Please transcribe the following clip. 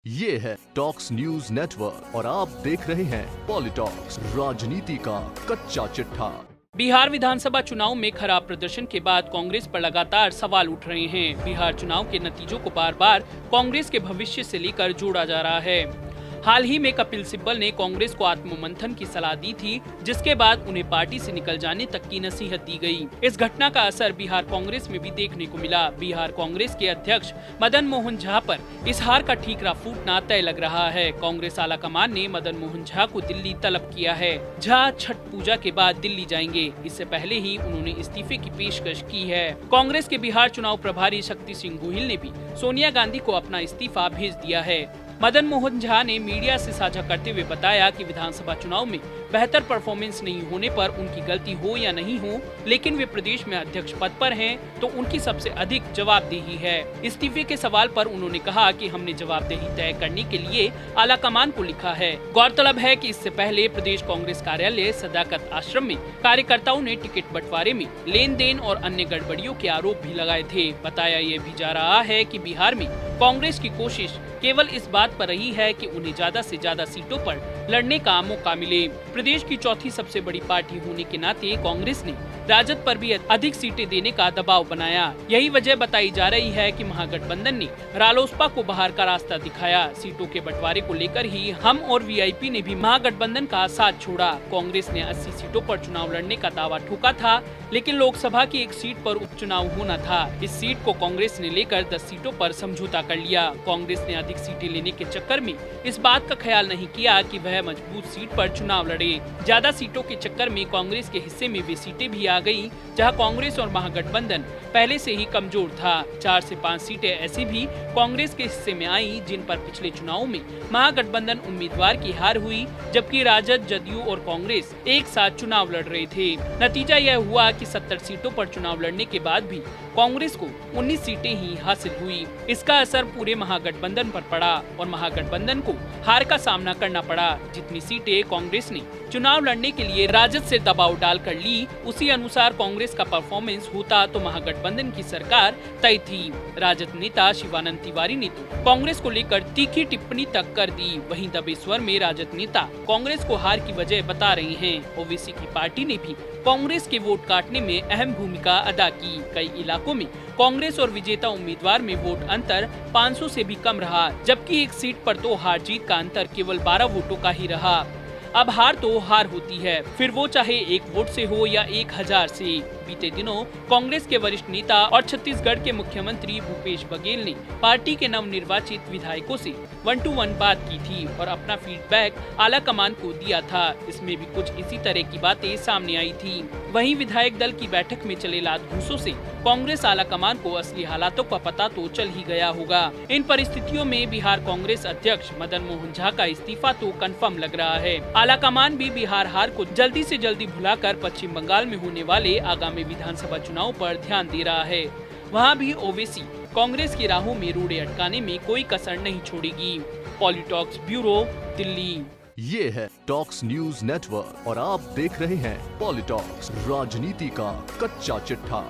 ये है talks news network और आप देख रहे हैं पॉलिटॉक्स, राजनीति का कच्चा चिट्ठा। बिहार विधानसभा चुनाव में खराब प्रदर्शन के बाद कांग्रेस पर लगातार सवाल उठ रहे हैं। बिहार चुनाव के नतीजों को बार बार कांग्रेस के भविष्य से लेकर जोड़ा जा रहा है। हाल ही में कपिल सिब्बल ने कांग्रेस को आत्ममंथन की सलाह दी थी, जिसके बाद उन्हें पार्टी से निकल जाने तक की नसीहत दी गई। इस घटना का असर बिहार कांग्रेस में भी देखने को मिला। बिहार कांग्रेस के अध्यक्ष मदन मोहन झा पर इस हार का ठीकरा फूटना तय लग रहा है। कांग्रेस आलाकमान ने मदन मोहन झा को दिल्ली तलब किया है। झा छठ पूजा के बाद दिल्ली जाएंगे। इससे पहले ही उन्होंने इस्तीफे की पेशकश की है। कांग्रेस के बिहार चुनाव प्रभारी शक्ति सिंह गोहिल ने भी सोनिया गांधी को अपना इस्तीफा भेज दिया है। मदन मोहन झा ने मीडिया से साझा करते हुए बताया कि विधानसभा चुनाव में बेहतर परफॉर्मेंस नहीं होने पर उनकी गलती हो या नहीं हो, लेकिन वे प्रदेश में अध्यक्ष पद पर हैं, तो उनकी सबसे अधिक जवाबदेही है। इस्तीफे के सवाल पर उन्होंने कहा कि हमने जवाबदेही तय करने के लिए आलाकमान को लिखा है। गौरतलब है कि इससे पहले प्रदेश कांग्रेस कार्यालय सदाकत आश्रम में कार्यकर्ताओं ने टिकट बंटवारे में लेन देन और अन्य गड़बड़ियों के आरोप भी लगाए थे। बताया ये भी जा रहा है कि बिहार में कांग्रेस की कोशिश केवल इस बात पर रही है कि उन्हें ज्यादा से ज्यादा सीटों पर लड़ने का मौका मिले। प्रदेश की चौथी सबसे बड़ी पार्टी होने के नाते कांग्रेस ने राजद पर भी अधिक सीटें देने का दबाव बनाया। यही वजह बताई जा रही है कि महागठबंधन ने रालोसपा को बाहर का रास्ता दिखाया। सीटों के बंटवारे को लेकर ही हम और वीआईपी ने भी महागठबंधन का साथ छोड़ा। कांग्रेस ने 80 सीटों पर चुनाव लड़ने का दावा ठोका था, लेकिन लोकसभा की एक सीट पर उपचुनाव होना था। इस सीट को कांग्रेस ने लेकर 10 सीटों पर समझौता कर लिया। कांग्रेस ने अधिक सीटें लेने के चक्कर में इस बात का ख्याल नहीं किया कि वह मजबूत सीट पर चुनाव लड़े। ज्यादा सीटों के चक्कर में कांग्रेस के हिस्से में वे सीटें भी आ गयी, जहां कांग्रेस और महागठबंधन पहले से ही कमजोर था। 4 से 5 सीटें ऐसी भी कांग्रेस के हिस्से में आई, जिन पर पिछले चुनावों में महागठबंधन उम्मीदवार की हार हुई, जबकि राजद, जदयू और कांग्रेस एक साथ चुनाव लड़ रहे थे। नतीजा यह हुआ कि 70 सीटों पर चुनाव लड़ने के बाद भी कांग्रेस को 19 सीटें ही हासिल हुई। इसका असर पूरे महागठबंधन पर पड़ा और महागठबंधन को हार का सामना करना पड़ा। जितनी सीटें कांग्रेस ने चुनाव लड़ने के लिए राजद से दबाव डालकर ली, उसी अनुसार कांग्रेस का परफॉर्मेंस होता तो महागठबंधन की सरकार तय थी। राजद नेता शिवानंद तिवारी ने तो कांग्रेस को लेकर तीखी टिप्पणी तक कर दी। वहीं दबे स्वर में राजद नेता कांग्रेस को हार की वजह बता रहे हैं। ओवैसी की पार्टी ने भी कांग्रेस के वोट काटने में अहम भूमिका अदा की। कई इलाकों में कांग्रेस और विजेता उम्मीदवार में वोट अंतर 500 से भी कम रहा, जबकि एक सीट पर तो हार जीत का अंतर केवल 12 वोटों का ही रहा। अब हार तो हार होती है, फिर वो चाहे 1 वोट से हो या 1000 से। बीते दिनों कांग्रेस के वरिष्ठ नेता और छत्तीसगढ़ के मुख्यमंत्री भूपेश बघेल ने पार्टी के नवनिर्वाचित विधायकों से 1-to-1 बात की थी और अपना फीडबैक आलाकमान को दिया था। इसमें भी कुछ इसी तरह की बातें सामने आई थी। वहीं विधायक दल की बैठक में चले लात घूंसों से कांग्रेस आलाकमान को असली हालातों का पता तो चल ही गया होगा। इन परिस्थितियों में बिहार कांग्रेस अध्यक्ष मदन मोहन झा का इस्तीफा तो कंफर्म लग रहा है। आलाकमान भी बिहार हार को जल्दी से जल्दी भुलाकर पश्चिम बंगाल में होने वाले आगामी विधानसभा चुनाव पर ध्यान दे रहा है। वहां भी ओवैसी कांग्रेस की राहों में रोड़े अटकाने में कोई कसर नहीं छोड़ेगी। पॉलिटॉक्स ब्यूरो, दिल्ली। ये है टॉक्स न्यूज नेटवर्क और आप देख रहे हैं पॉलिटॉक्स, राजनीति का कच्चा चिट्ठा।